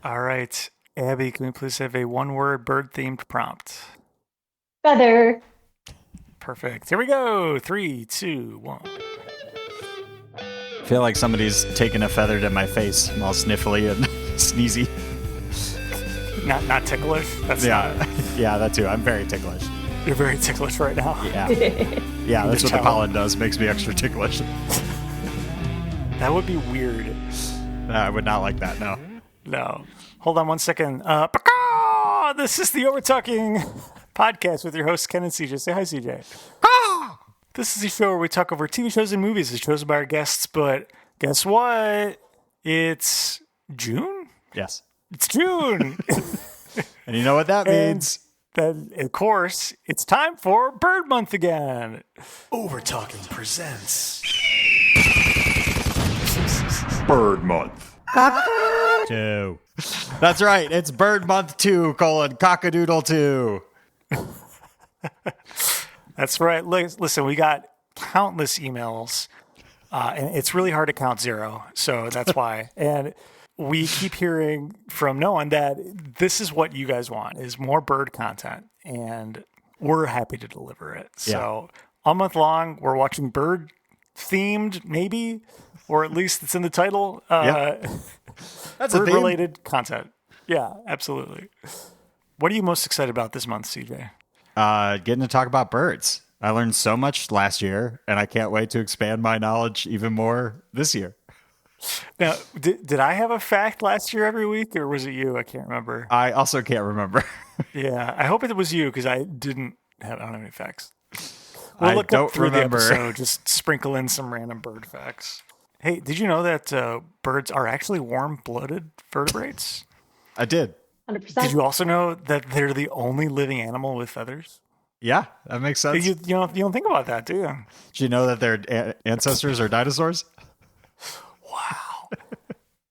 All right. Abby, can we please have a one-word bird-themed prompt? Feather. Perfect. Here we go. 3, 2, 1. I feel like somebody's taking a feather to my face. I'm all sniffly and sneezy. Not ticklish? That's Yeah, not- yeah, that too. I'm very ticklish. You're very ticklish right now. Yeah, yeah, that's what the tell. pollen does. Makes me extra ticklish. That would be weird. I would not like that. No. No. Hold on one second. Paka! This is the Overtalking Podcast with your hosts, Ken and CJ. Say hi, CJ. This is the show where we talk over TV shows and movies as chosen by our guests, but guess what? It's June? Yes. It's June! And you know what that means? Then, of course, it's time for Bird Month again. Overtalking presents Bird Month. 2. That's right. It's Bird Month 2, cockadoodle 2. That's right. Listen, we got countless emails, and it's really hard to count zero. So that's why. And we keep hearing from no one that this is what you guys want, is more bird content. And we're happy to deliver it. So all month long, we're watching bird-themed, maybe, or at least it's in the title, That's a theme. bird-related content. Yeah, absolutely. What are you most excited about this month, CJ? Getting to talk about birds. I learned so much last year, and I can't wait to expand my knowledge even more this year. Now, did I have a fact last year every week, or was it you? I can't remember. I also can't remember. Yeah, I hope it was you because I don't have any facts. I Look don't up through remember. the episode, just sprinkle in some random bird facts. Hey, did you know that birds are actually warm-blooded vertebrates? I did. 100%. Did you also know that they're the only living animal with feathers? Yeah, that makes sense. You don't think about that, do you? Did you know that their ancestors are dinosaurs? Wow.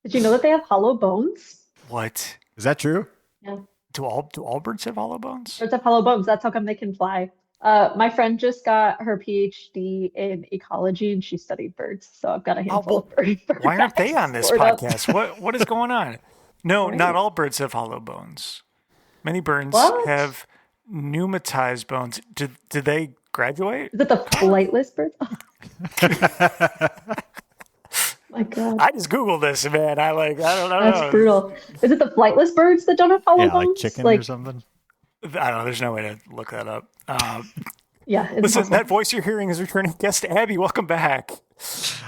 Did you know that they have hollow bones? What? Is that true? Yeah. Do all birds have hollow bones? Birds have hollow bones. That's how come they can fly. My friend just got her PhD in ecology and she studied birds. So I've got a handful of bird Why aren't they facts on this stored up. podcast? What is going on? No, Right. not all birds have hollow bones. Many birds What? have pneumatized bones. Did they graduate? Is it the flightless birds? My God. I just Googled this, man. I don't know. That's brutal. Is it the flightless birds that don't have hollow Yeah, bones? like chicken or something. I don't know. There's no way to look that up. Yeah. It's Listen, impossible. that voice you're hearing is returning guest Abby. Welcome back.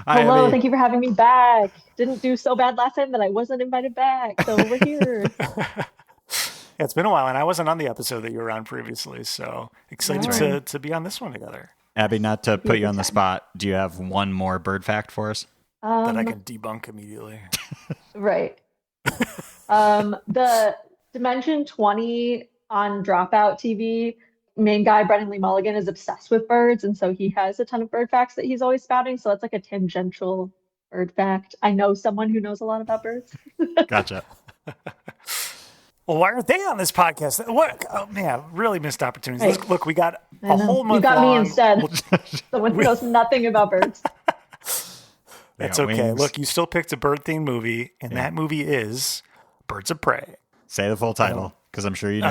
Hi, Hello, Abby. thank you for having me back. Didn't do so bad last time that I wasn't invited back, so we're here. Yeah, it's been a while, and I wasn't on the episode that you were on previously, so excited Right. to be on this one together. Abby, not to put you on the time. spot, do you have one more bird fact for us? That I can debunk immediately. Right. The Dimension 20 on Dropout TV, main guy, Brennan Lee Mulligan, is obsessed with birds. And so he has a ton of bird facts that he's always spouting. So it's like a tangential bird fact. I know someone who knows a lot about birds. Gotcha. Well, why aren't they on this podcast? What? Oh, man, really missed opportunities. Right. Look, we got I a know. whole month You got long. me instead. Someone who knows nothing about birds. They That's got okay. wings. Look, you still picked a bird-themed movie, and that movie is Birds of Prey. Say the full title, because I'm sure you know it.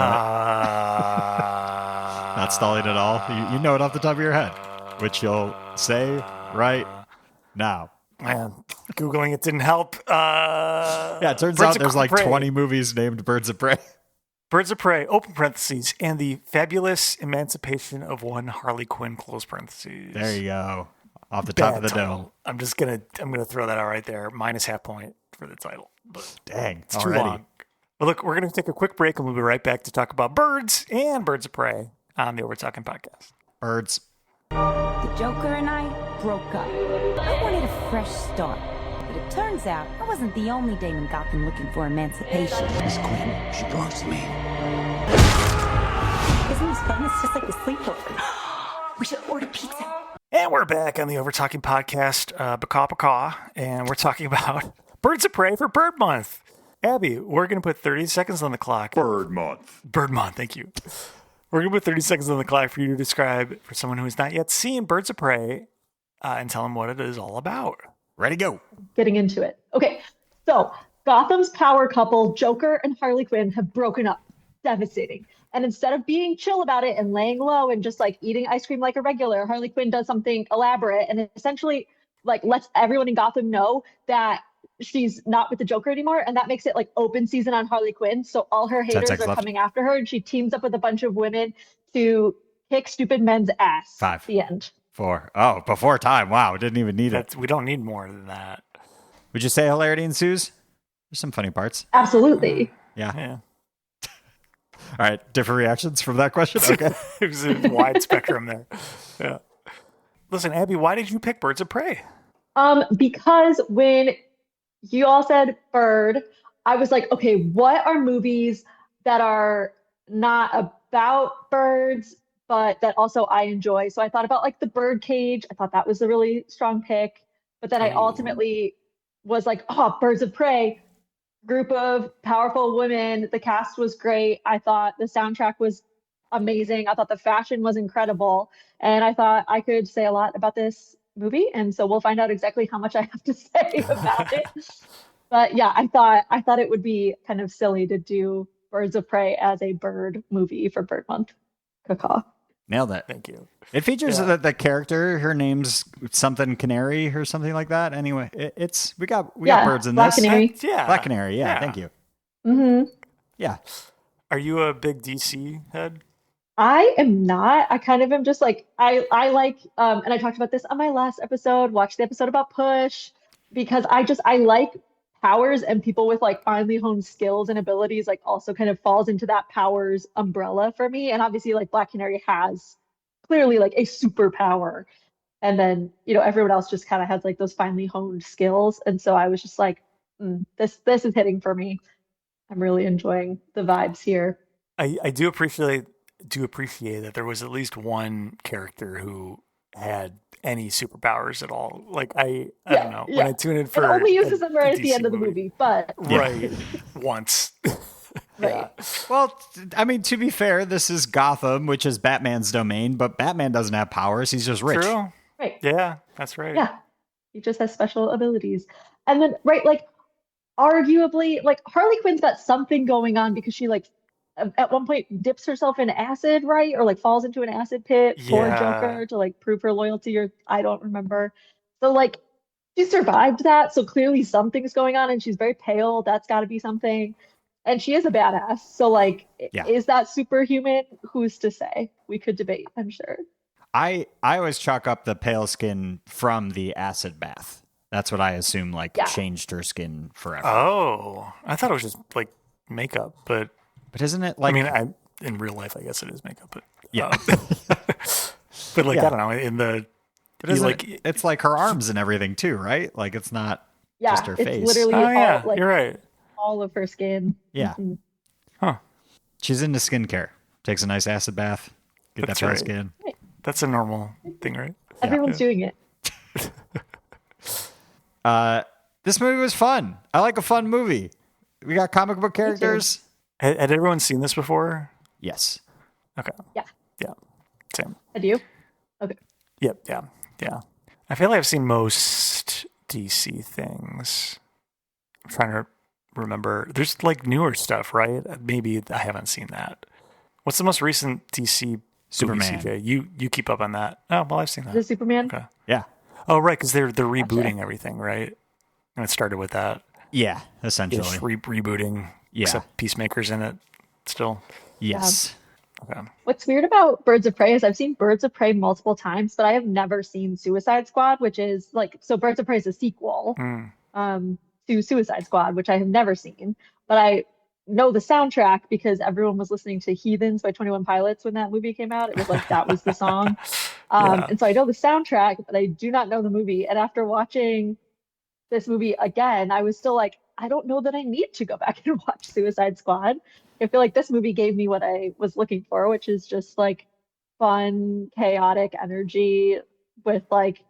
Not stalling at all. You know it off the top of your head, which you'll say right now. Man, Googling it didn't help. Yeah, it turns Birds out of there's like Prey. 20 movies named Birds of Prey. Birds of Prey, open parentheses, and the fabulous emancipation of one Harley Quinn, close parentheses. There you go. Off the top of the title. dome. I'm gonna throw that out right there. Minus half point for the title. But Dang, it's too already. long. Well, look, we're gonna take a quick break and we'll be right back to talk about birds and Birds of Prey on the Overtalking Podcast. Birds. The Joker and I broke up. I wanted a fresh start. But it turns out I wasn't the only dame in Gotham looking for emancipation. Miss Queen, she belongs to me. Isn't this fun? It's just like a sleepover. We should order pizza. And we're back on the Overtalking Podcast, Baka, and we're talking about Birds of Prey for Bird Month. Abby, we're going to put 30 seconds on the clock. Bird Month. Bird Month, thank you. We're going to put 30 seconds on the clock for you to describe, for someone who has not yet seen Birds of Prey, and tell them what it is all about. Ready, go. Getting into it. Okay, so Gotham's power couple, Joker and Harley Quinn, have broken up. Devastating. And instead of being chill about it and laying low and just like eating ice cream like a regular, Harley Quinn does something elaborate and essentially like lets everyone in Gotham know that she's not with the Joker anymore. And that makes it like open season on Harley Quinn. So all her haters are coming after her and she teams up with a bunch of women to kick stupid men's ass. 5. The end. 4. Oh, before time. Wow, didn't even need it. We don't need more than that. Would you say hilarity ensues? There's some funny parts. Absolutely. Yeah. All right, different reactions from that question? Okay. It was a wide spectrum there. Yeah. Listen, Abby, why did you pick Birds of Prey? Because when you all said bird, I was like, okay, what are movies that are not about birds, but that also I enjoy? So I thought about like The Birdcage. I thought that was a really strong pick. But then I ultimately was like, oh, Birds of Prey. Group of powerful women. The cast was great. I thought the soundtrack was amazing. I thought the fashion was incredible. And I thought I could say a lot about this movie. And so we'll find out exactly how much I have to say about it. But yeah, I thought it would be kind of silly to do Birds of Prey as a bird movie for Bird Month. Caw. Nailed it. Thank you. It features the character. Her name's something Canary or something like that. Anyway, we got birds in Black this. Canary. Black Canary. Yeah. Thank you. Mm-hmm. Yeah. Are you a big DC head? I am not. I kind of am just like I like and I talked about this on my last episode. Watch the episode about Push because I like powers and people with like finely honed skills and abilities like also kind of falls into that powers umbrella for me. And obviously like Black Canary has clearly like a superpower. And then, everyone else just kind of has like those finely honed skills. And so I was just like, this is hitting for me. I'm really enjoying the vibes here. I do appreciate that there was at least one character who had any superpowers at all. Like I don't know. When I tune in for it only uses them right at the DC end of the movie, but right once. Right. Well, I mean, to be fair, this is Gotham, which is Batman's domain, but Batman doesn't have powers. He's just rich. True. Right. Yeah, that's right. Yeah. He just has special abilities. And then, right, like, arguably, like, Harley Quinn's got something going on because she, like, at one point dips herself in acid, right? Or, like, falls into an acid pit for Joker to, like, prove her loyalty, or I don't remember. So, like, she survived that. So clearly something's going on, and she's very pale. That's got to be something. And she is a badass. So, like, is that superhuman? Who's to say? We could debate, I'm sure. I always chalk up the pale skin from the acid bath. That's what I assume, changed her skin forever. Oh, I thought it was just, like, makeup. But isn't it, like... I mean, in real life, I guess it is makeup. But yeah. But, like, I don't know, in the... But it's like her arms and everything, too, right? Like, it's not just her face. It's literally you're right. All of her skin. Yeah. Mm-hmm. Huh. She's into skincare. Takes a nice acid bath. Get that pale skin. Right. That's a normal thing, right? Everyone's doing it. This movie was fun. I like a fun movie. We got comic book characters. Had everyone seen this before? Yes. Okay. Yeah. Yeah. Same. Had you? Okay. Yep. Yeah. Yeah. I feel like I've seen most DC things. I'm trying to remember. There's like newer stuff, right? Maybe I haven't seen that. What's the most recent DC Superman? movie, CJ? You keep up on that. Oh, well, I've seen that. The Superman? Okay. Yeah. Oh, right, because they're rebooting everything, right? And it started with that. Yeah, essentially. Just rebooting. Yeah. Except Peacemaker's in it still. Yes. Okay. What's weird about Birds of Prey is I've seen Birds of Prey multiple times, but I have never seen Suicide Squad, which is like, so Birds of Prey is a sequel to Suicide Squad, which I have never seen. But I know the soundtrack because everyone was listening to Heathens by 21 Pilots when that movie came out. It was like, that was the song. And so I know the soundtrack, but I do not know the movie. And after watching this movie again, I was still like, I don't know that I need to go back and watch Suicide Squad. I feel like this movie gave me what I was looking for, which is just like fun, chaotic energy with like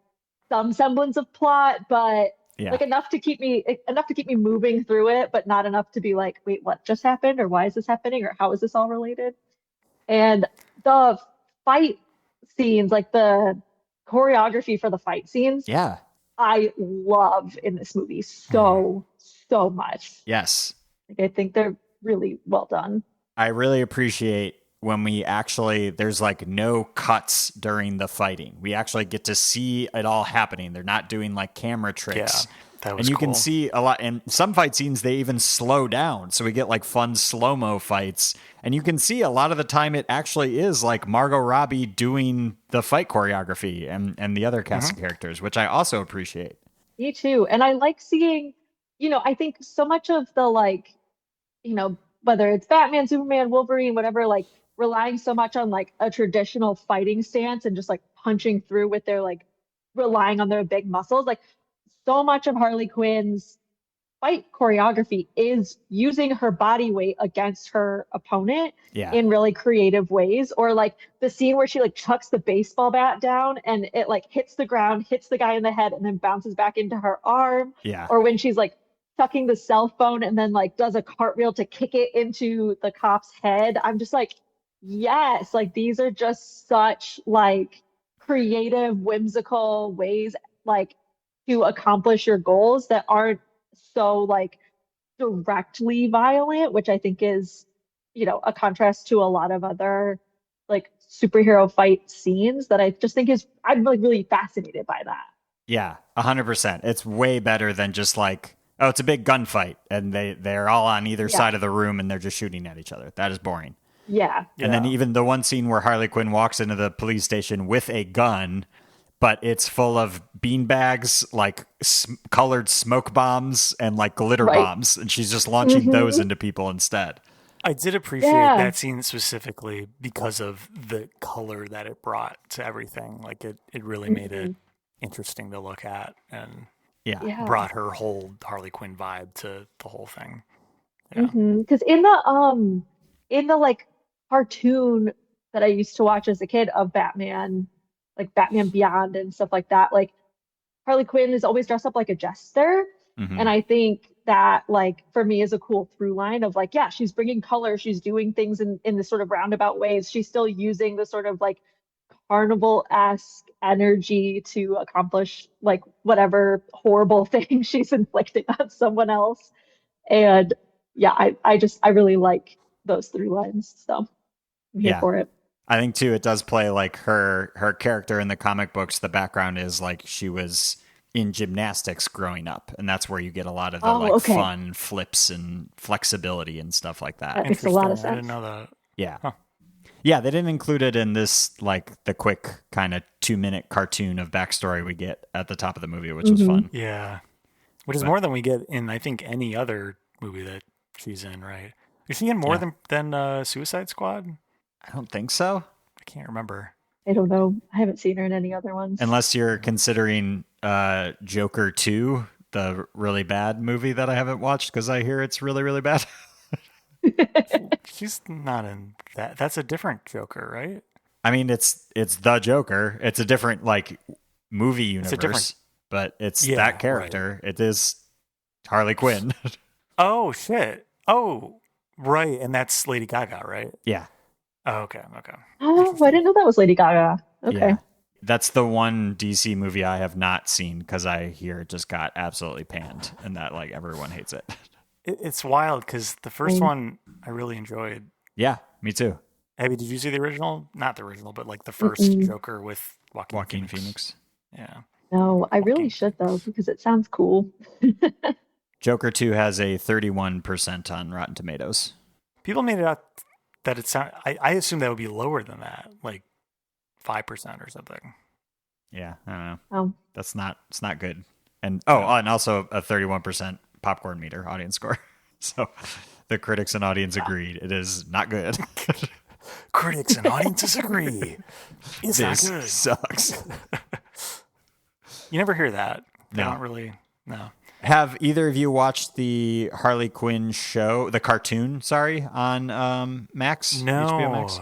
some semblance of plot, but like enough to keep me moving through it, but not enough to be like, wait, what just happened? Or why is this happening? Or how is this all related? And the fight scenes, like the choreography for the fight scenes, I love in this movie so so much. Yes. Like, I think they're really well done. I really appreciate when there's like no cuts during the fighting. We actually get to see it all happening. They're not doing like camera tricks. Yeah, that was and you cool. can see a lot. And some fight scenes, they even slow down. So we get like fun slow-mo fights. And you can see a lot of the time it actually is like Margot Robbie doing the fight choreography and the other cast of characters, which I also appreciate. Me too. And I like seeing, I think so much of the like, whether it's Batman, Superman, Wolverine, whatever, like relying so much on like a traditional fighting stance and just like punching through with their like relying on their big muscles. Like so much of Harley Quinn's fight choreography is using her body weight against her opponent in really creative ways. Or like the scene where she like chucks the baseball bat down and it like hits the ground, hits the guy in the head, and then bounces back into her arm. Yeah. Or when she's like chucking the cell phone and then like does a cartwheel to kick it into the cop's head. I'm just like, yes, like these are just such like creative, whimsical ways like to accomplish your goals that aren't so like directly violent, which I think is, a contrast to a lot of other like superhero fight scenes that I just think I'm like really fascinated by that. Yeah, 100%. It's way better than just like, oh, it's a big gunfight and they're all on either side of the room and they're just shooting at each other. That is boring. Yeah. And then even the one scene where Harley Quinn walks into the police station with a gun, but it's full of beanbags, like colored smoke bombs and like glitter bombs. And she's just launching those into people instead. I did appreciate that scene specifically because of the color that it brought to everything. Like it really made it interesting to look at and brought her whole Harley Quinn vibe to the whole thing. Yeah. Because in the like cartoon that I used to watch as a kid of Batman, like Batman Beyond and stuff like that, like Harley Quinn is always dressed up like a jester. And I think that like for me is a cool through line of like, yeah, she's bringing color, she's doing things in this sort of roundabout ways. She's still using the sort of like carnival-esque energy to accomplish like whatever horrible thing she's inflicting on someone else. And yeah, I really like those through lines. So I'm here for it. I think too, it does play like her character in the comic books. The background is like she was in gymnastics growing up, and that's where you get a lot of the fun flips and flexibility and stuff like that. That makes a lot of sense. I didn't know that. Yeah. Huh. Yeah, they didn't include it in this, like the quick kind of 2-minute cartoon of backstory we get at the top of the movie, which was fun. Yeah. Which is more than we get in, I think, any other movie that she's in, right? Is she in more than Suicide Squad? I don't think so. I can't remember. I don't know. I haven't seen her in any other ones. Unless you're considering Joker 2, the really bad movie that I haven't watched because I hear it's really, really bad. She's not in that. That's a different Joker, right? I mean, it's the Joker. It's a different like movie universe, but it's that character. Right. It is Harley Quinn. Oh shit! Oh, right, and that's Lady Gaga, right? Yeah. Oh, okay. Oh, I didn't know that was Lady Gaga. Okay. Yeah. That's the one DC movie I have not seen because I hear it just got absolutely panned and that like everyone hates it. It's wild because the first one I really enjoyed. Yeah, me too. Abby, did you see the original? Not the original, but like the first Joker with Joaquin Phoenix. Yeah. No, I really should though because it sounds cool. Joker 2 has a 31% on Rotten Tomatoes. People made it out that it sound. I assume that would be lower than that, like 5% or something. Yeah, I don't know. Oh, it's not good. And and also a 31% popcorn meter audience score. So the critics and audience agreed it is not good. Critics and audiences agree. It's not good. Sucks. You never hear that. They No. don't really. No. Have either of you watched the Harley Quinn show, the cartoon, on Max? No. HBO Max?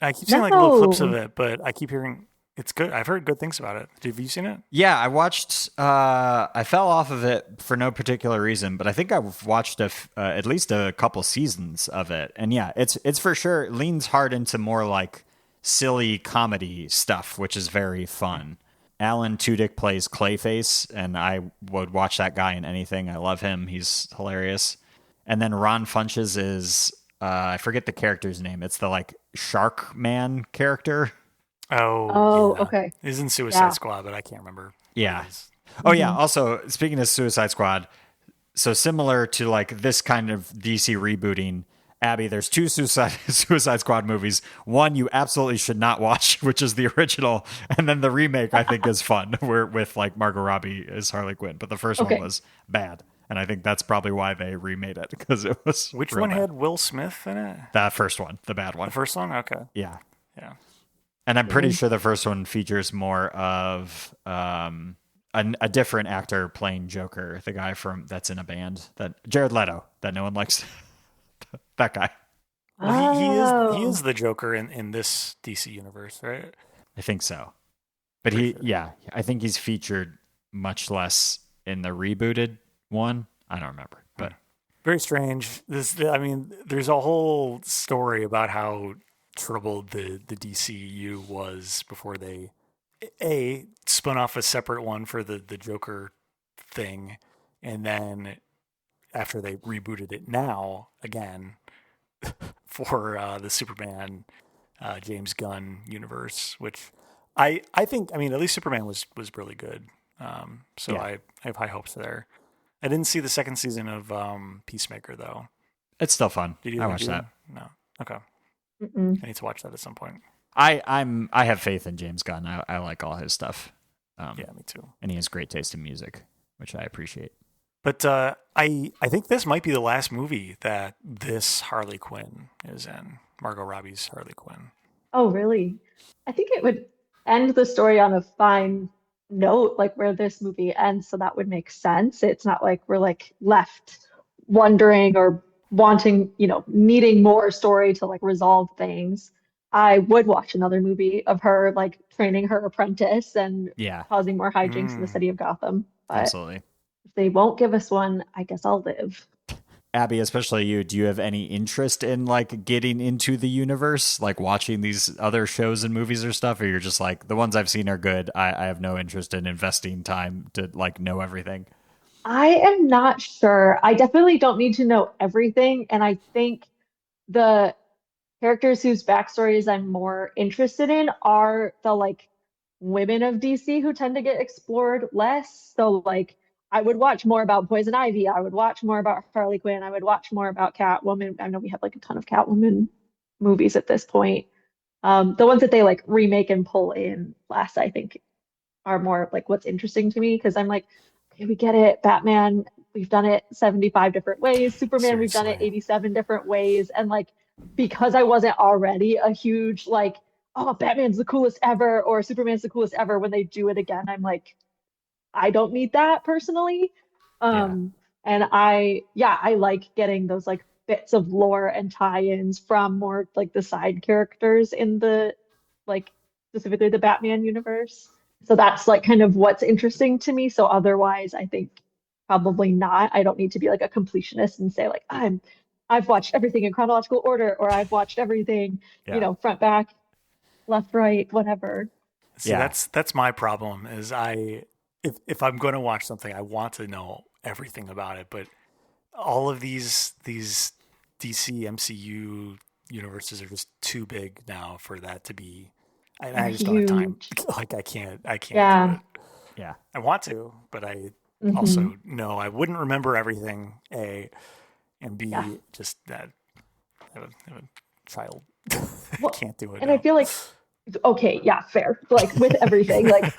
I keep seeing like little clips of it, but I keep hearing it's good. I've heard good things about it. Have you seen it? Yeah, I watched. I fell off of it for no particular reason, but I think I've watched at least a couple seasons of it. And yeah, it's for sure leans hard into more like silly comedy stuff, which is very fun. Alan Tudyk plays Clayface, and I would watch that guy in anything. I love him. He's hilarious. And then Ron Funches is, I forget the character's name. It's the like Shark Man character. Oh, yeah. okay. He's in Suicide Squad, but I can't remember. Yeah. Oh, yeah. Also, speaking of Suicide Squad, so similar to like this kind of DC rebooting, Abbey, there's 2 Suicide Squad movies. One you absolutely should not watch, which is the original, and then the remake I think is fun, where with like Margot Robbie as Harley Quinn. But the first one was bad, and I think that's probably why they remade it, because it was. Which one had Will Smith in it? That first one, the bad one. The first one, okay. Yeah. And I'm pretty sure the first one features more of a different actor playing Joker, the guy that's in a band, that Jared Leto, that no one likes. That guy. Well, he is the Joker in this DC universe, right? I think so. But I think he's featured much less in the rebooted one. I don't remember, but very strange. There's a whole story about how troubled the DCU was before they spun off a separate one for the Joker thing, and then after they rebooted it now again for the Superman James Gunn universe, which I think, at least Superman was really good. I have high hopes there. I didn't see the second season of Peacemaker though. It's still fun. Did you I watched that. No. Okay. Mm-mm. I need to watch that at some point. I have faith in James Gunn. I like all his stuff. Yeah, me too. And he has great taste in music, which I appreciate. But I think this might be the last movie that this Harley Quinn is in, Margot Robbie's Harley Quinn. Oh, really? I think it would end the story on a fine note, like where this movie ends, so that would make sense. It's not like we're like left wondering or wanting, needing more story to like resolve things. I would watch another movie of her like training her apprentice and causing more hijinks in the city of Gotham. But absolutely. If they won't give us one, I guess I'll live. Abbey, especially you, do you have any interest in like getting into the universe, like watching these other shows and movies or stuff? Or you're just like, the ones I've seen are good. I have no interest in investing time to like know everything. I am not sure. I definitely don't need to know everything. And I think the characters whose backstories I'm more interested in are the like women of DC who tend to get explored less. So like I would watch more about Poison Ivy. I would watch more about Harley Quinn. I would watch more about Catwoman. I know we have like a ton of Catwoman movies at this point. The ones that they like remake and pull in last, I think, are more like what's interesting to me, because I'm like, okay, we get it. Batman, we've done it 75 different ways. Superman, we've done it 87 different ways. And like, because I wasn't already a huge like, oh, Batman's the coolest ever or Superman's the coolest ever, when they do it again, I'm like, I don't need that personally. And I like getting those like bits of lore and tie-ins from more like the side characters in the like specifically the Batman universe. So that's like kind of what's interesting to me. So otherwise, I think probably not. I don't need to be like a completionist and say like I've watched everything in chronological order, or I've watched everything, front, back, left, right, whatever. See, that's my problem is if I'm going to watch something, I want to know everything about it, but all of these DC MCU universes are just too big now for that to be. I just don't have time. Like I can't do it. Yeah, I want to, but I also know I wouldn't remember everything. And B, just that I have a child. I can't do it. And I feel like, okay, yeah, fair. Like with everything, like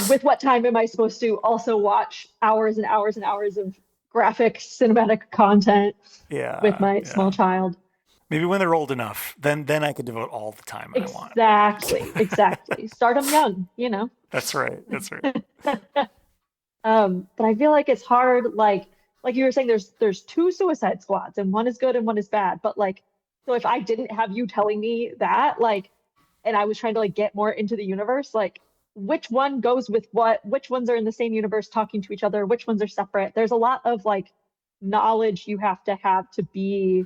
with what time am I supposed to also watch hours and hours and hours of graphic cinematic content with my small child? Maybe when they're old enough, then I could devote all the time I want. Exactly. Start them young, That's right. But I feel like it's hard, like you were saying, there's 2 Suicide Squads and one is good and one is bad. But like, so if I didn't have you telling me that, like, and I was trying to like get more into the universe, like which one goes with what, which ones are in the same universe talking to each other, which ones are separate. There's a lot of like knowledge you have to be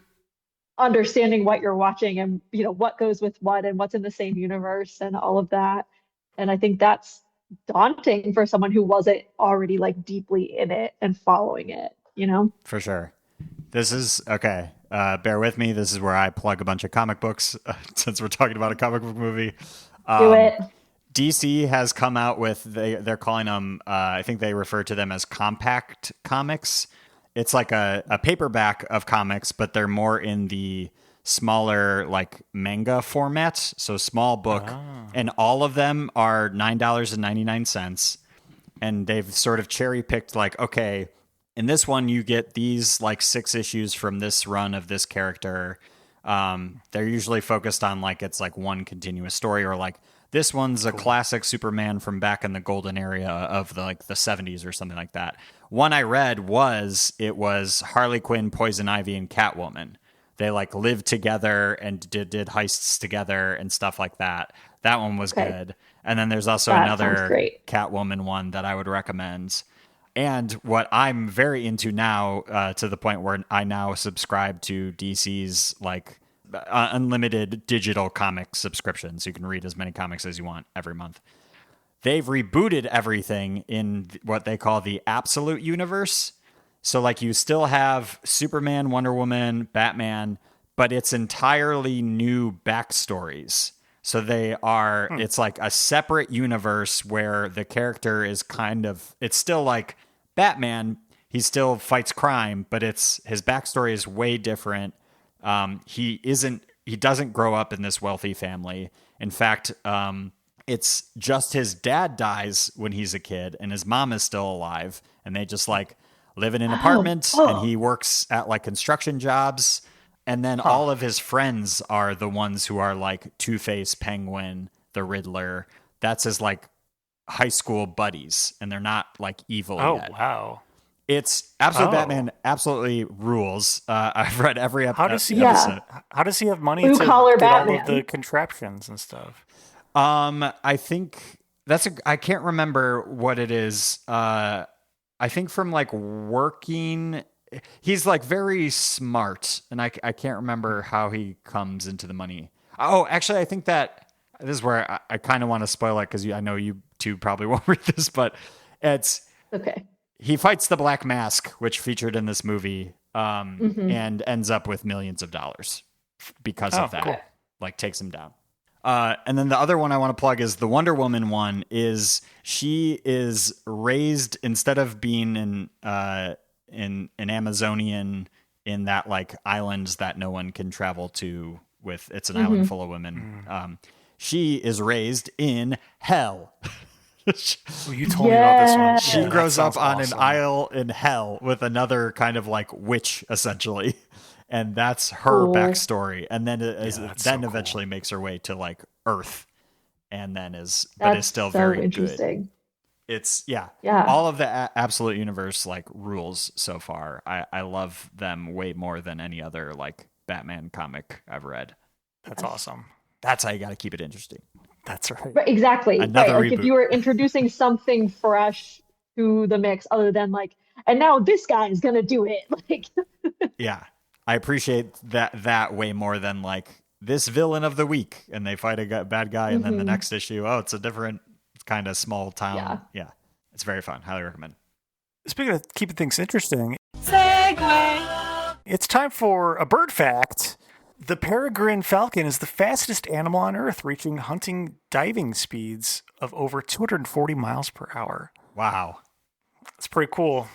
understanding what you're watching and what goes with what and what's in the same universe and all of that. And I think that's daunting for someone who wasn't already like deeply in it and following it, you know? For sure. This is okay. Bear with me. This is where I plug a bunch of comic books since we're talking about a comic book movie. Do it. DC has come out with, they're calling them, I think they refer to them as compact comics. It's like a paperback of comics, but they're more in the smaller like manga format. So small book. And all of them are $9.99. And they've sort of cherry picked like, okay, in this one, you get these like 6 issues from this run of this character. They're usually focused on like, it's like one continuous story, or like this one's a classic Superman from back in the golden era of the 70s or something like that. One I read was Harley Quinn, Poison Ivy, and Catwoman. They like lived together and did heists together and stuff like that. That one was good. And then there's also another Catwoman one that I would recommend. And what I'm very into now, to the point where I now subscribe to DC's like unlimited digital comic subscriptions. You can read as many comics as you want every month. They've rebooted everything in what they call the Absolute Universe. So like you still have Superman, Wonder Woman, Batman, but it's entirely new backstories. So they are, it's like a separate universe where the character is it's still like Batman. He still fights crime, but his backstory is way different. He doesn't grow up in this wealthy family. In fact, it's just his dad dies when he's a kid and his mom is still alive, and they just like live in an apartment and he works at like construction jobs. And then all of his friends are the ones who are like Two-Face, Penguin, the Riddler. That's his like high school buddies, and they're not like evil yet. Oh, wow. It's Batman absolutely rules. I've read every episode. How does he have money Blue to collar get all Batman. of the contraptions and stuff? I think I can't remember what it is. I think from like working, he's like very smart, and I can't remember how he comes into the money. Oh, actually, I think that this is where I kind of want to spoil it because I know you two probably won't read this, but it's Okay. He fights the Black Mask, which featured in this movie, and ends up with millions of dollars because of that. Cool. Like takes him down. And then the other one I want to plug is the Wonder Woman one. She is raised, instead of being in an Amazonian in that like islands that no one can travel to with, it's an island full of women. She is raised in hell. You told me about this one. She grows up on an isle in hell with another kind of like witch, essentially. And that's her backstory. And then eventually makes her way to like Earth, and then is still so very interesting. Good. It's all of the Absolute Universe like rules so far. I love them way more than any other like Batman comic I've read. That's awesome. That's how you got to keep it interesting. That's right. Right, exactly. Another Like if you were introducing something fresh to the mix, other than like, and now this guy is gonna do it. Like, yeah, I appreciate that way more than like this villain of the week, and they fight a bad guy, and then the next issue, it's a different kind of small town. Yeah, it's very fun. Highly recommend. Speaking of keeping things interesting, segue. It's time for a bird fact. The peregrine falcon is the fastest animal on Earth, reaching hunting diving speeds of over 240 miles per hour. Wow. That's pretty cool.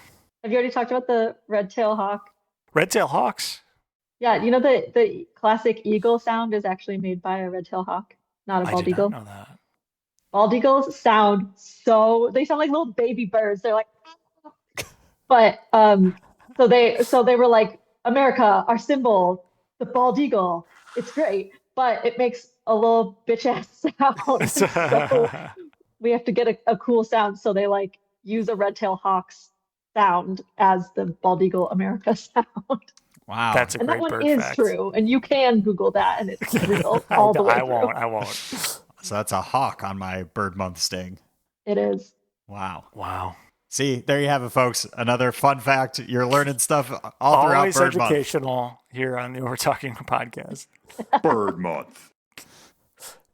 Have you already talked about the red-tailed hawk? Red-tailed hawks? Yeah, you know the classic eagle sound is actually made by a red-tailed hawk, not a bald eagle. I did not know that. Bald eagles sound like little baby birds. They're like, but so they were like, America, our symbol, the bald eagle. It's great, but it makes a little bitch ass sound. So we have to get a cool sound. So they like use a red-tailed hawk's sound as the bald eagle America sound. Wow, that's a great bird fact. And that one is true, and you can Google that, and it's real all the way through. I won't. So that's a hawk on my bird month sting. It is. Wow. See, there you have it, folks. Another fun fact. You're learning stuff all throughout Always Bird Month. Educational here on the Overtalking Podcast. Bird Month.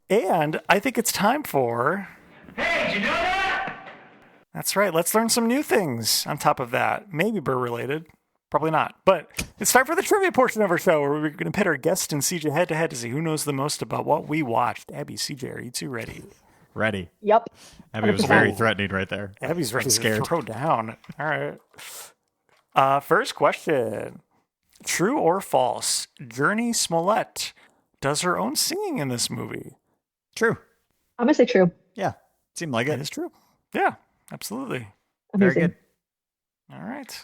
And I think it's time for... Hey, did you know that? That's right. Let's learn some new things on top of that. Maybe Burr related. Probably not. But it's time for the trivia portion of our show where we're going to pit our guest and CJ head to head to see who knows the most about what we watched. Abby, CJ, are you two ready? Ready. Yep. Abby was 100%. very threatening right there. Abby's ready scared. to throw down. All right. First question. True or false? Journey Smollett does her own singing in this movie. True. I'm going to say true. Yeah. Seemed like It it. is true. Yeah, absolutely. Very Amazing. good. All right.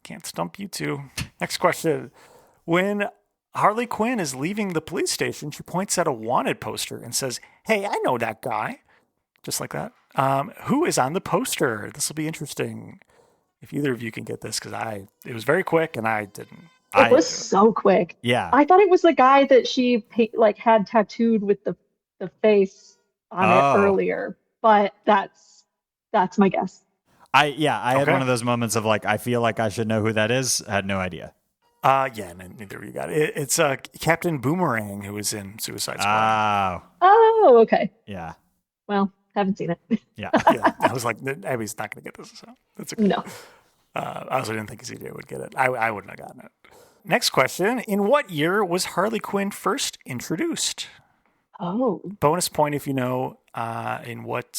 Can't stump you two. Next question. When Harley Quinn is leaving the police station, she points at a wanted poster and says, "Hey, I know that guy." Just like that. Who is on the poster? This will be interesting if either of you can get this, because it was very quick and I didn't. It was so quick. Yeah. I thought it was the guy that she had tattooed with the face on it earlier, but that's my guess. I had Okay. one of those moments of like, I feel like I should know who that is. I had no idea. Yeah, neither of you got it. It's Captain Boomerang, who was in Suicide Squad. Oh, okay. Yeah. Well, haven't seen it. Yeah. Yeah, I was like, Abby's not going to get this. So that's okay. No. I also didn't think CJ would get it. I wouldn't have gotten it. Next question. In what year was Harley Quinn first introduced? Oh. Bonus point if you know in what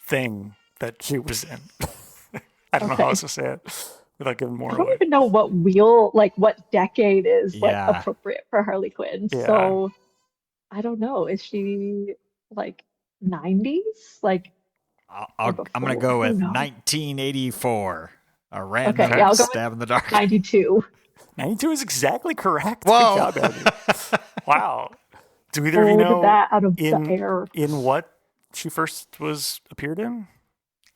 thing that she was in. I don't know how else to say it without giving more I don't away. even know what decade is Yeah. appropriate for Harley Quinn. Yeah. So I don't know. Is she like 90s? Like I'm going to go with No. 1984. A random Okay, yeah, I'll go stab in the dark. 92. 92 is exactly correct. Whoa. Good job, Abby. Wow. Do either of you Pulled know that out of the air. in what she first appeared in?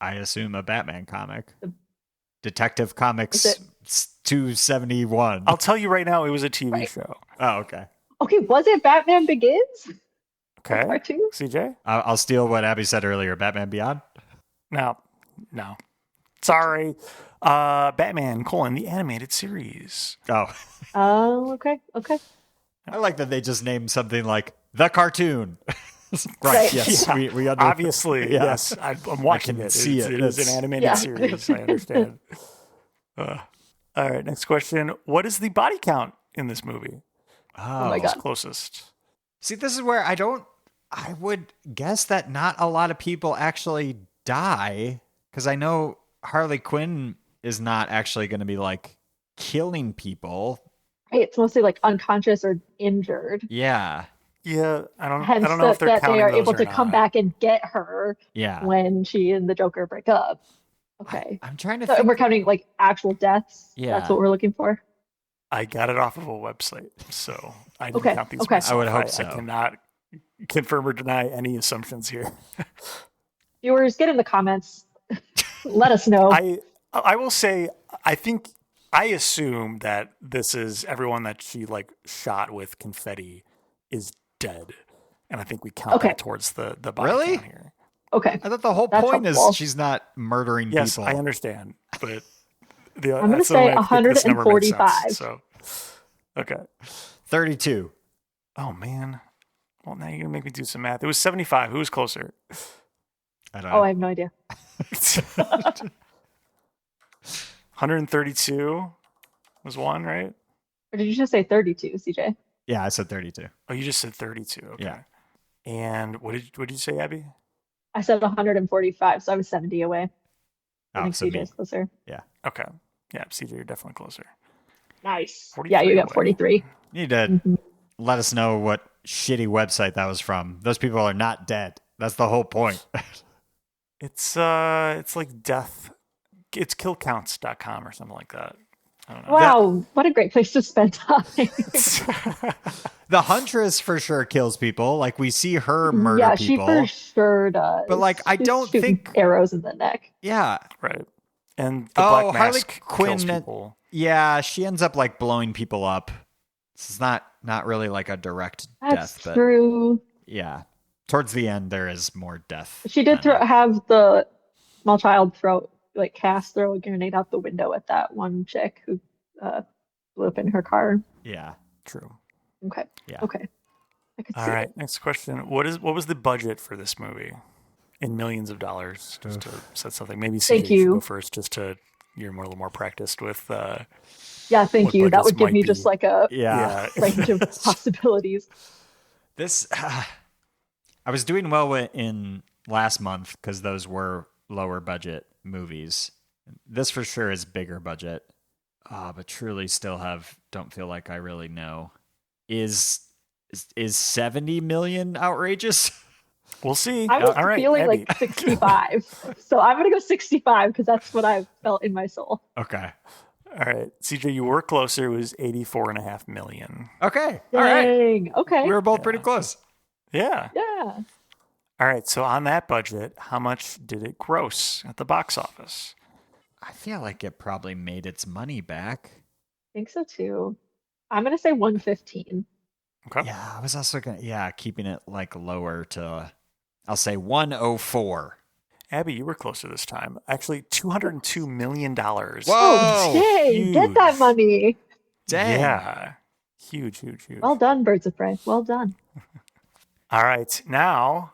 I assume a Batman comic. Detective Is Comics it- 271. I'll tell you right now, it was a TV Right. show. Oh, okay. Okay, was it Batman Begins? Okay. Cartoon? CJ? I'll steal what Abby said earlier. Batman Beyond. No. Sorry. Batman, the animated series. Oh, Oh, okay. I like that they just named something like the cartoon. Right. Yes. Yeah. We Obviously, Yeah. yes. I'm watching can it. see It it. is an It's- animated Yeah. series. I understand. All right, next question. What is the body count in this movie? Oh, my God. Closest. See, this is where I would guess that not a lot of people actually die, because I know Harley Quinn is not actually going to be like killing people. Right, it's mostly like unconscious or injured. Yeah. Yeah, I don't Hence know if they're that counting they are those able or to come not. back and get her Yeah. when she and the Joker break up. Okay. I'm trying to So think. we're counting like actual deaths. Yeah. That's what we're looking for. I got it off of a website, so I didn't Okay, count these okay. myself. I would hope I so. cannot confirm or deny any assumptions here. Viewers, get in the comments. Let us know. I will say, I assume that this is everyone that she like shot with confetti is dead. And I think we count Okay. that towards the body Really? count here. Okay. I thought the whole That's point helpful. is she's not murdering Yes, people. I understand. But I'm gonna that's the say way I think this number makes sense, 145. So, okay. 32. Oh, man. Well, now you're going to make me do some math. It was 75. Who was closer? I don't Oh, know. I have no idea. 132 was one, right? Or did you just say 32, CJ? Yeah, I said 32. Oh, you just said 32. Okay. Yeah. And what did you say, Abby? I said 145, so I was 70 away. I Oh, think so CJ me. is closer. Okay. Yeah, CJ, you're definitely closer. Nice. 43 Yeah, you got away. 43. You need to Mhm. let us know what shitty website that was from. Those people are not dead. That's the whole point. It's like death. It's killcounts.com or something like that. I don't know. Wow, what a great place to spend time. The Huntress for sure kills people. Like we see her murder yeah, she people. for sure does. But, like, I She's don't shooting think- arrows in the neck. Yeah. Right. And the Oh, Black Harley Mask Quinn- kills people. Yeah, she ends up like blowing people up. This is not really like a direct That's death, but true. yeah. Towards the end there is more death. She did than- have the small child throw a grenade out the window at that one chick who blew up in her car. Yeah. True. Okay. Yeah. Okay. I could see All right. it. Next question. What was the budget for this movie? in millions of dollars just to set something. Maybe CJ Thank should you. go first, just to you're a little more practiced with. Yeah, thank what you. That budgets would give might me be. just like a Yeah. range of possibilities. This, I was doing well in last month because those were lower budget movies. This for sure is bigger budget. But truly still don't feel like I really know. Is 70 million outrageous? We'll see. I was All right, feeling Abby. like 65. So I'm going to go 65 because that's what I felt in my soul. Okay. All right, CJ, you were closer. It was 84.5 million. Okay. All right. Dang. Okay. We were both pretty close. Yeah. Yeah. All right. So on that budget, how much did it gross at the box office? I feel like it probably made its money back. I think so too. I'm going to say 115. Okay. Yeah, I was also keeping it like lower to, I'll say 104. Abby, you were closer this time. Actually, $202 million. Whoa! Oh, dang. Get that Huge. money. Dang. Yeah. Huge. Well done, Birds of Prey. Well done. All right. Now,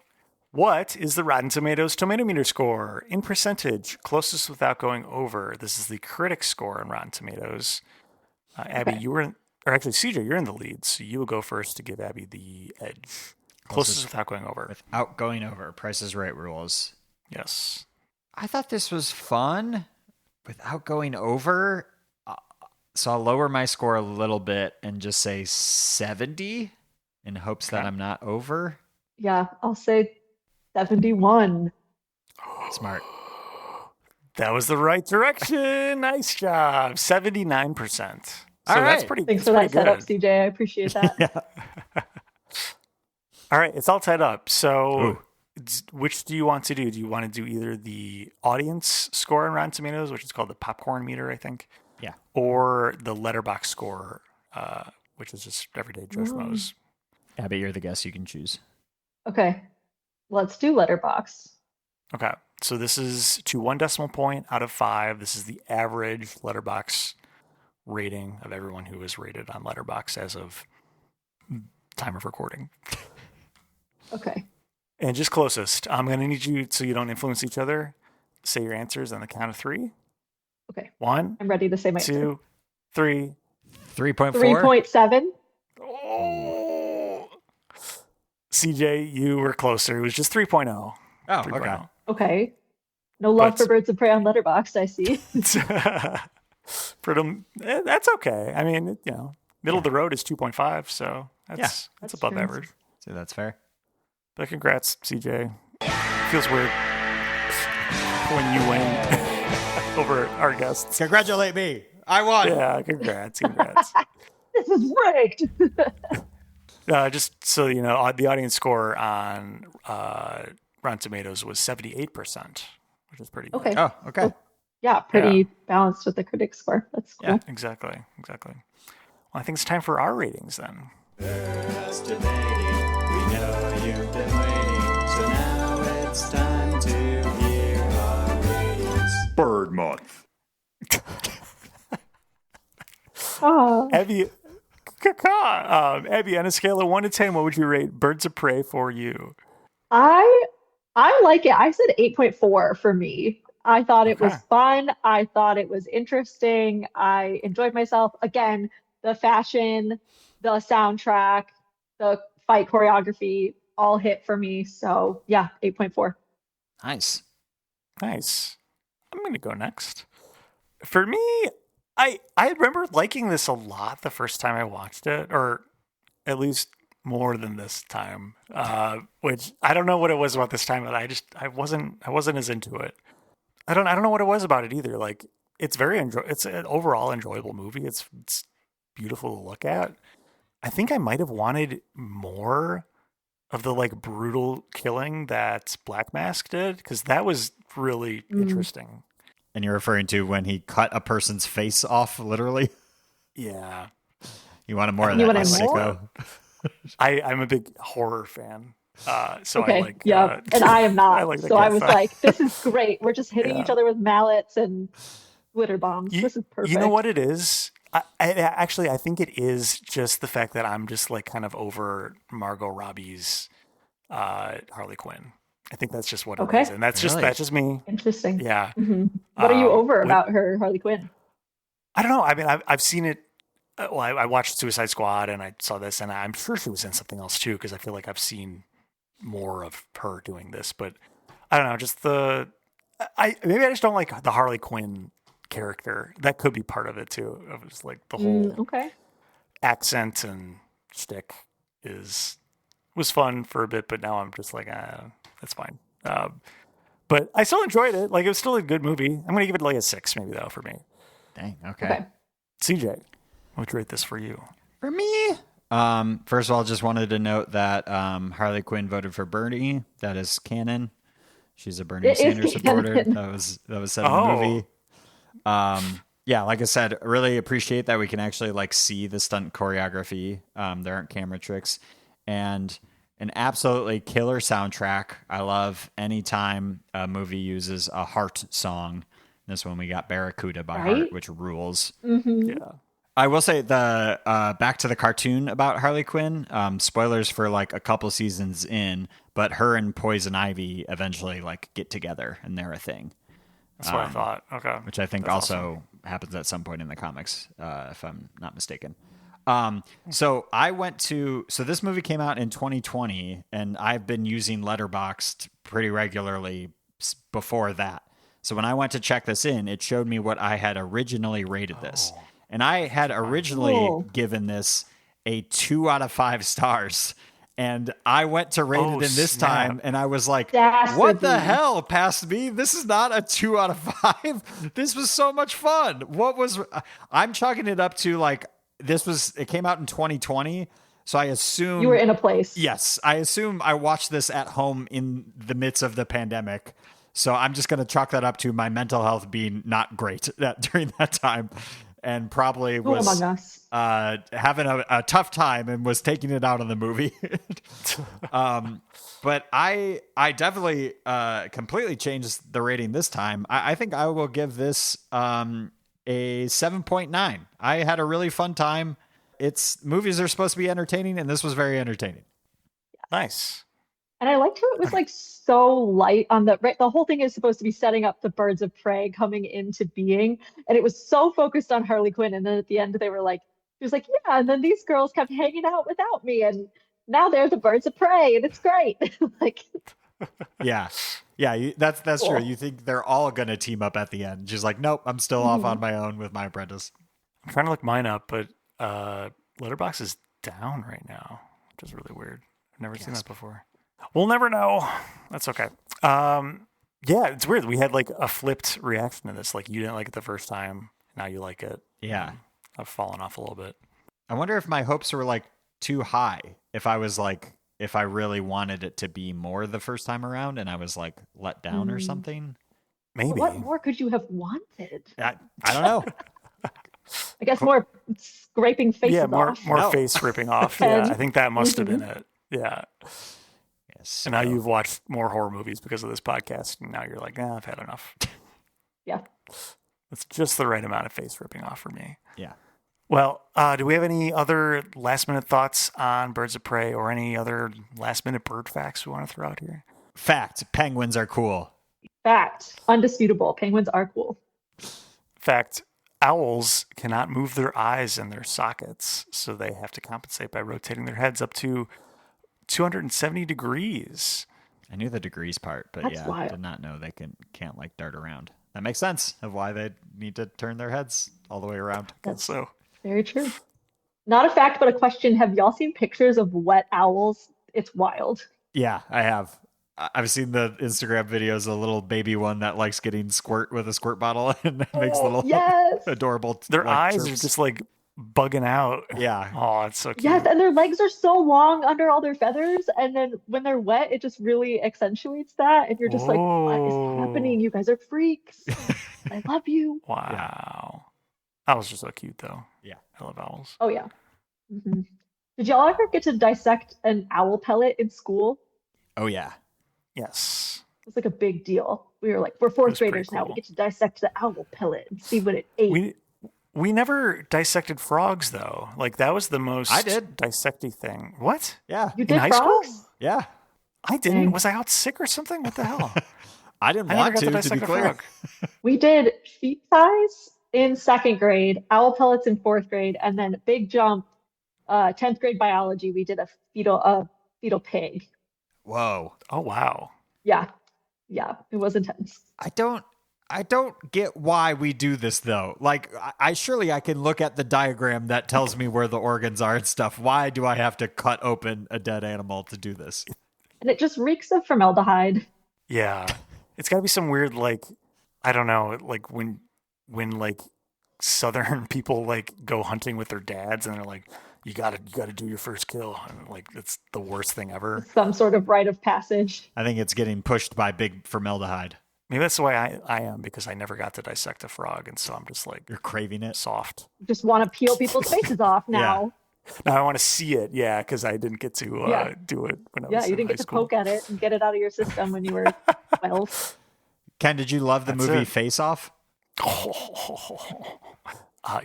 what is the Rotten Tomatoes tomato meter score in percentage? Closest without going over. This is the critic score on Rotten Tomatoes. Abby, Okay. you were in, or actually, CJ, you're in the lead, so you will go first to give Abby the edge. Closest without going over. Without going over. Price is Right rules. Yes. I thought this was fun without going over. So I'll lower my score a little bit and just say 70 in hopes that I'm not over. Yeah, I'll say 71. Smart. That was the right direction. Nice job. 79%. So All that's right. pretty Thanks that's for that pretty setup, good. CJ. I appreciate that. All right, it's all tied up. So Ooh. which do you want to do? Do you want to do either the audience score on Rotten Tomatoes, which is called the popcorn meter, I think? Yeah. Or the letterbox score, which is just everyday Joe Schmoes. Abby, you're the guest. You can choose. Okay, let's do Letterbox. Okay. So this is to 1 decimal point out of 5. This is the average letterbox rating of everyone who was rated on Letterbox as of time of recording. Okay. And just closest, I'm going to need you, so you don't influence each other, say your answers on the count of 3. Okay. 1, I'm ready to say my answer. 2, 3. 3.4. 3.7. Oh. CJ, you were closer. It was just 3.0. Oh, 3.0. okay. Okay. No love But- for Birds of Prey on Letterboxd, I see. That's okay. I mean, middle of the road is 2.5, so that's That's above true. average. So that's fair. But congrats, CJ. Feels weird when you win over our guests. Congratulate me. I won. Yeah, congrats. This is rigged. Just so you know, the audience score on Rotten Tomatoes was 78%, which is pretty good. Okay. Oh, okay. Yeah, pretty balanced with the critic score. That's cool. Yeah, exactly. Well, I think it's time for our ratings then. We know you've been waiting, so now it's time to hear our ratings. Bird month. Oh, Abby, Abby, on a scale of 1 to 10, what would you rate Birds of Prey for you? I like it. I said 8.4 for me. I thought it was Okay. fun. I thought it was interesting. I enjoyed myself. Again, the fashion, the soundtrack, the fight choreography all hit for me. So yeah, 8.4. Nice. Nice. I'm going to go next. For me, I remember liking this a lot the first time I watched it, or at least more than this time. Which I don't know what it was about this time, but I wasn't as into it. I don't know what it was about it either. Like it's it's an overall enjoyable movie. It's beautiful to look at. I think I might have wanted more of the like brutal killing that Black Mask did, because that was really interesting. And you're referring to when he cut a person's face off, literally? Yeah. You wanted more of You that, wanted you more? sicko. I'm a big horror fan. So Okay, I like yeah, and I am not. I like that so kind I of was stuff. like, this is great. We're just hitting Yeah. each other with mallets and glitter bombs. This is perfect. You know what it is? I think it is just the fact that I'm just like kind of over Margot Robbie's Harley Quinn. I think that's just what it Okay. is, and that's Really? just me. Interesting. Yeah. What are you over with- about her Harley Quinn? I don't know. I mean, I've seen it. Well, I watched Suicide Squad, and I saw this, and I'm sure she was in something else too, because I feel like I've seen more of her doing this. But I don't know. Just maybe I just don't like the Harley Quinn character. That could be part of it too. Of just like the whole Okay. accent and shtick was fun for a bit, but now I'm just like, that's fine. But I still enjoyed it. Like, it was still a good movie. I'm gonna give it like a 6, maybe, though, for me. Dang. Okay. Okay. CJ, what would you rate this for you? For me, first of all, just wanted to note that Harley Quinn voted for Bernie. That is canon. She's a Bernie It is Sanders supporter. canon. That was said in the movie. Yeah, like I said, really appreciate that we can actually like see the stunt choreography. There aren't camera tricks, and an absolutely killer soundtrack. I love anytime a movie uses a Heart song. This one we got Barracuda by Heart, which rules. Yeah. I will say the back to the cartoon about Harley Quinn. Spoilers for like a couple seasons in, but her and Poison Ivy eventually like get together and they're a thing. That's what I thought. Okay. Which I think That's also awesome. happens at some point in the comics, if I'm not mistaken. So this movie came out in 2020, and I've been using Letterboxd pretty regularly before that. So when I went to check this in, it showed me what I had originally rated this. And I had originally given this a 2 out of 5 stars. And I went to rate it in this snap. time, and I was like, Dastardly. what the hell passed me? This is not a 2 out of 5. This was so much fun. I'm chalking it up to like, it came out in 2020. So I assume You were in a place. Yes, I assume I watched this at home in the midst of the pandemic. So I'm just going to chalk that up to my mental health being not great during that time, and probably Who was among us? having a tough time and was taking it out on the movie. But I definitely completely changed the rating this time. I think I will give this a 7.9. I had a really fun time. Movies are supposed to be entertaining, and this was very entertaining. Nice. And I liked how it was like so light on the whole thing is supposed to be setting up the birds of prey coming into being. And it was so focused on Harley Quinn. And then at the end, they were like, she was like, yeah. And then these girls kept hanging out without me. And now they're the birds of prey. And it's great. Like, Yeah. That's Cool. true. You think they're all going to team up at the end. She's like, nope, I'm still off on my own with my apprentice. I'm trying to look mine up, but Letterboxd is down right now, which is really weird. I've never seen that before. We'll never know. That's okay. Yeah, it's weird. We had like a flipped reaction to this. Like, you didn't like it the first time. Now you like it. Yeah. I've fallen off a little bit. I wonder if my hopes were like too high. If I really wanted it to be more the first time around and I was like let down or something. Maybe. what more could you have wanted? I don't know. I guess more scraping faces Yeah, more off. No. face ripping off. Yeah, I think that must have been it. Yeah. Yes. And now you've watched more horror movies because of this podcast, and now you're like, I've had enough. Yeah. It's just the right amount of face ripping off for me. Yeah. Well, do we have any other last minute thoughts on Birds of Prey or any other last minute bird facts we want to throw out here? Fact, penguins are cool. Fact. Undisputable. Penguins are cool. Fact, owls cannot move their eyes in their sockets, so they have to compensate by rotating their heads up to 270 degrees. I knew the degrees part, but That's yeah, wild. did not know they can't like dart around. That makes sense of why they need to turn their heads all the way around. So Very true. Not a fact, but a question. Have y'all seen pictures of wet owls? It's wild. Yeah, I have. I've seen the Instagram videos, a little baby one that likes getting squirt with a squirt bottle and makes little Yes. adorable. their like, eyes are chirps. just like bugging out. Yeah. Oh, it's so cute. Yes, and their legs are so long under all their feathers, and then when they're wet, it just really accentuates that, and you're just like, what Whoa. is happening? You guys are freaks. I love you. Wow. Owls are so cute, though. Yeah. I love owls. Oh yeah. Mhm. Did y'all ever get to dissect an owl pellet in school? Oh yeah. Yes. It's like a big deal. We were like, we're fourth was pretty graders now. We cool. get to dissect the owl pellet and see what it ate. We never dissected frogs, though. Like, that was the most I did. dissecty thing. What? Yeah. You did high frogs? school? Yeah. I didn't. Was I out sick or something? What the hell? I didn't I never want got to to be dissect a clear. frog. We did sheep size in 2nd grade, owl pellets in 4th grade, and then big jump, 10th grade biology. We did a fetal pig. Whoa. Oh, wow. Yeah, it was intense. I don't get why we do this though. Like, I surely I can look at the diagram that tells me where the organs are and stuff. Why do I have to cut open a dead animal to do this? And it just reeks of formaldehyde. Yeah. It's got to be some weird, like, I don't know, like when like Southern people like go hunting with their dads and they're like, you gotta do your first kill. And like, it's the worst thing ever. Some sort of rite of passage. I think it's getting pushed by big formaldehyde. Maybe that's the way I am, because I never got to dissect a frog. And so I'm just like, You're craving it. soft. Just want to peel people's faces off now. Now I want to see it. Yeah. Because I didn't get to do it when I was Yeah, you in didn't high get to school. poke at it and get it out of your system when you were 12. Ken, did you love the That's movie it. Face Off?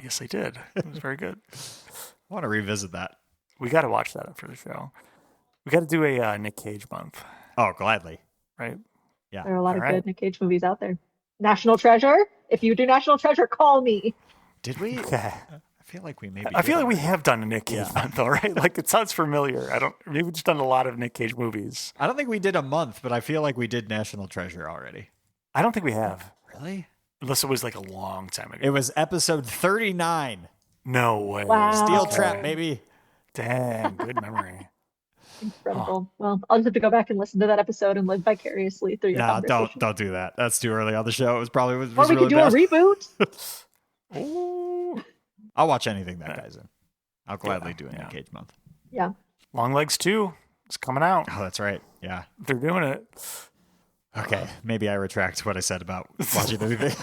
Yes, I did. It was very good. I want to revisit that. We got to watch that after the show. We got to do a Nick Cage month, Oh, gladly. right? Yeah. There are a lot All of right. good Nick Cage movies out there. National Treasure. If you do National Treasure, call me. Did we? Okay. I feel like we maybe. I feel did like we already. have done a Nick Cage month, though, right? Like, it sounds familiar. Maybe we've just done a lot of Nick Cage movies. I don't think we did a month, but I feel like we did National Treasure already. I don't think we have, Really? unless it was like a long time ago. It was episode 39. No way. Wow. Steel Trap, baby. Dang, good memory. Incredible. Well, I'll just have to go back and listen to that episode and live vicariously through your No, conversation. don't do that. That's too early on the show. It was probably was Or we really could do bad. a reboot. Ooh. I'll watch anything that guy's in. I'll gladly do a yeah. Nick Cage month. Yeah. Long Legs 2 is coming out. Oh, that's right. Yeah. They're doing it. Okay. Maybe I retract what I said about watching the movie.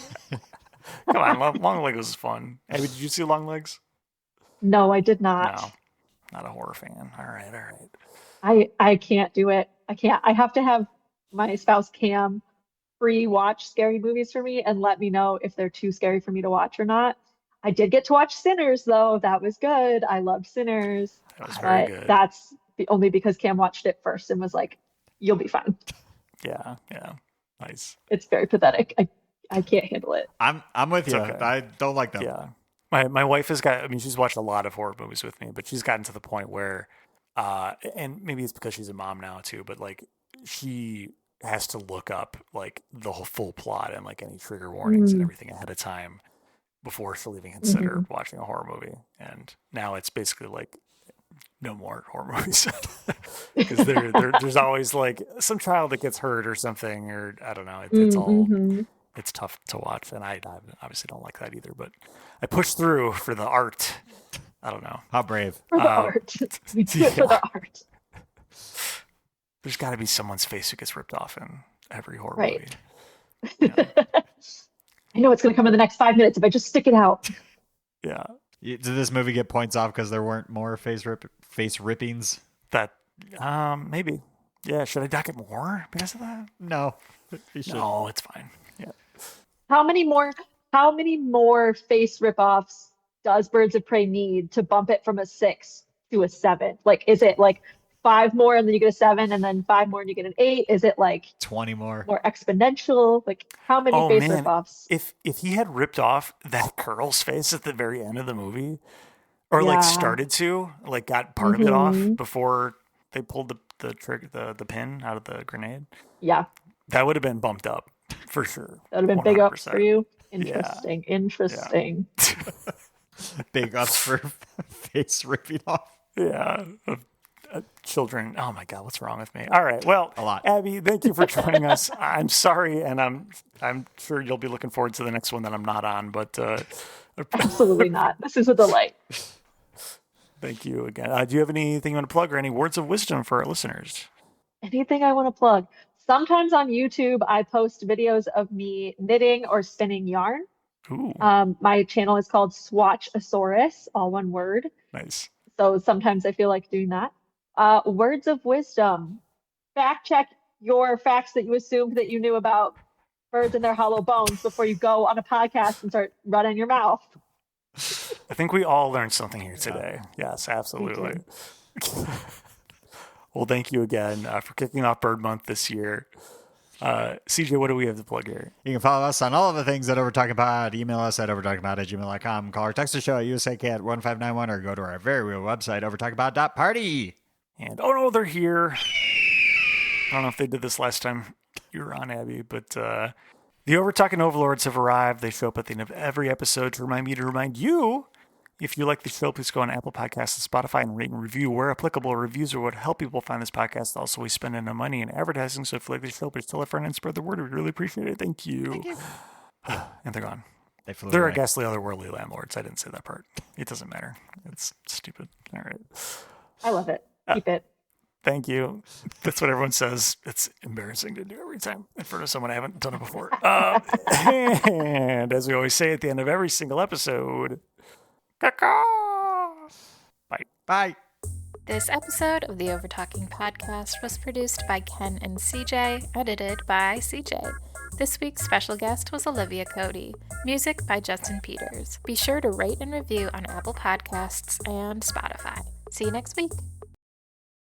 Come on, Long Legs was fun. Abby, did you see Long Legs? No, I did not. No, not a horror fan. All right. I can't do it. I can't. I have to have my spouse Cam pre-watch scary movies for me and let me know if they're too scary for me to watch or not. I did get to watch Sinners though. That was good. I loved Sinners. That was very But good. that's only because Cam watched it first and was like, "You'll be fine." Yeah. Nice. It's very pathetic. I can't handle it. I'm with you. okay. I don't like them. Yeah. My wife has got, I mean, she's watched a lot of horror movies with me, but she's gotten to the point where, and maybe it's because she's a mom now too, but like she has to look up like the whole full plot and like any trigger warnings and everything ahead of time before she'll even consider watching a horror movie. And now it's basically like no more horror movies because there's always like some child that gets hurt or something, or I don't know. It's all, it's tough to watch. And I obviously don't like that either, but I push through for the art. I don't know. How brave. For the art. We do it for the art. There's got to be someone's face who gets ripped off in every horror Right. movie. I know it's going to come in the next 5 minutes if I just stick it out. Yeah. Did this movie get points off because there weren't more face rippings? That, maybe. Yeah. Should I dock it more because of that? No. You should. No, it's fine. Yeah. How many more face ripoffs does Birds of Prey need to bump it from a 6 to a 7? Like, is it like 5 more and then you get a 7 and then 5 more and you get an 8? Is it like 20 more. more exponential? Like, how many Oh, face man. ripoffs? If he had ripped off that girl's face at the very end of the movie, or like Yeah. started to, like got part of it off before they pulled the trigger, the pin out of the grenade, Yeah, that would have been bumped up for sure. that would have been big ups 100%. for you. Interesting. Big ups for face ripping off. Yeah. Children. Oh my God, what's wrong with me? All right. Well, A lot. Abby, thank you for joining us. I'm sorry, and I'm sure you'll be looking forward to the next one that I'm not on. But Absolutely not. This is a delight. thank you again. Do you have anything you want to plug or any words of wisdom for our listeners? Anything I want to plug? Sometimes on YouTube, I post videos of me knitting or spinning yarn. Ooh, My channel is called Swatchosaurus, all one word. nice. So sometimes I feel like doing that. Words of wisdom. Fact check your facts that you assumed that you knew about birds and their hollow bones before you go on a podcast and start running your mouth. I think we all learned something here today. Yes, absolutely. Well, thank you again for kicking off Bird Month this year. CJ, what do we have to plug here? You can follow us on all of the things at Overtalking Pod. Email us at overtalkingpod@gmail.com. Call or text the show at USAK at 1591 or go to our very real website, overtalkingpod.party. And oh no, they're here. I don't know if they did this last time you were on, Abbey, but the Overtalking Overlords have arrived. They show up at the end of every episode to remind me to remind you. If you like the show, please go on Apple Podcasts and Spotify and rate and review. Where applicable, reviews are what help people find this podcast. Also, we spend no money in advertising, so if you like the show, please tell a friend and spread the word. We really appreciate it. Thank you. And they're gone. They're away. our ghastly otherworldly landlords. I didn't say that part. It doesn't matter. It's stupid. All right. I love it. Keep it. Thank you. That's what everyone says. It's embarrassing to do every time in front of someone I haven't done it before. And as we always say at the end of every single episode, bye. Bye. This episode of the Overtalking Podcast was produced by Ken and CJ, edited by CJ. This week's special guest was Olivia Cody. Music by Justin Peters. Be sure to rate and review on Apple Podcasts and Spotify. See you next week.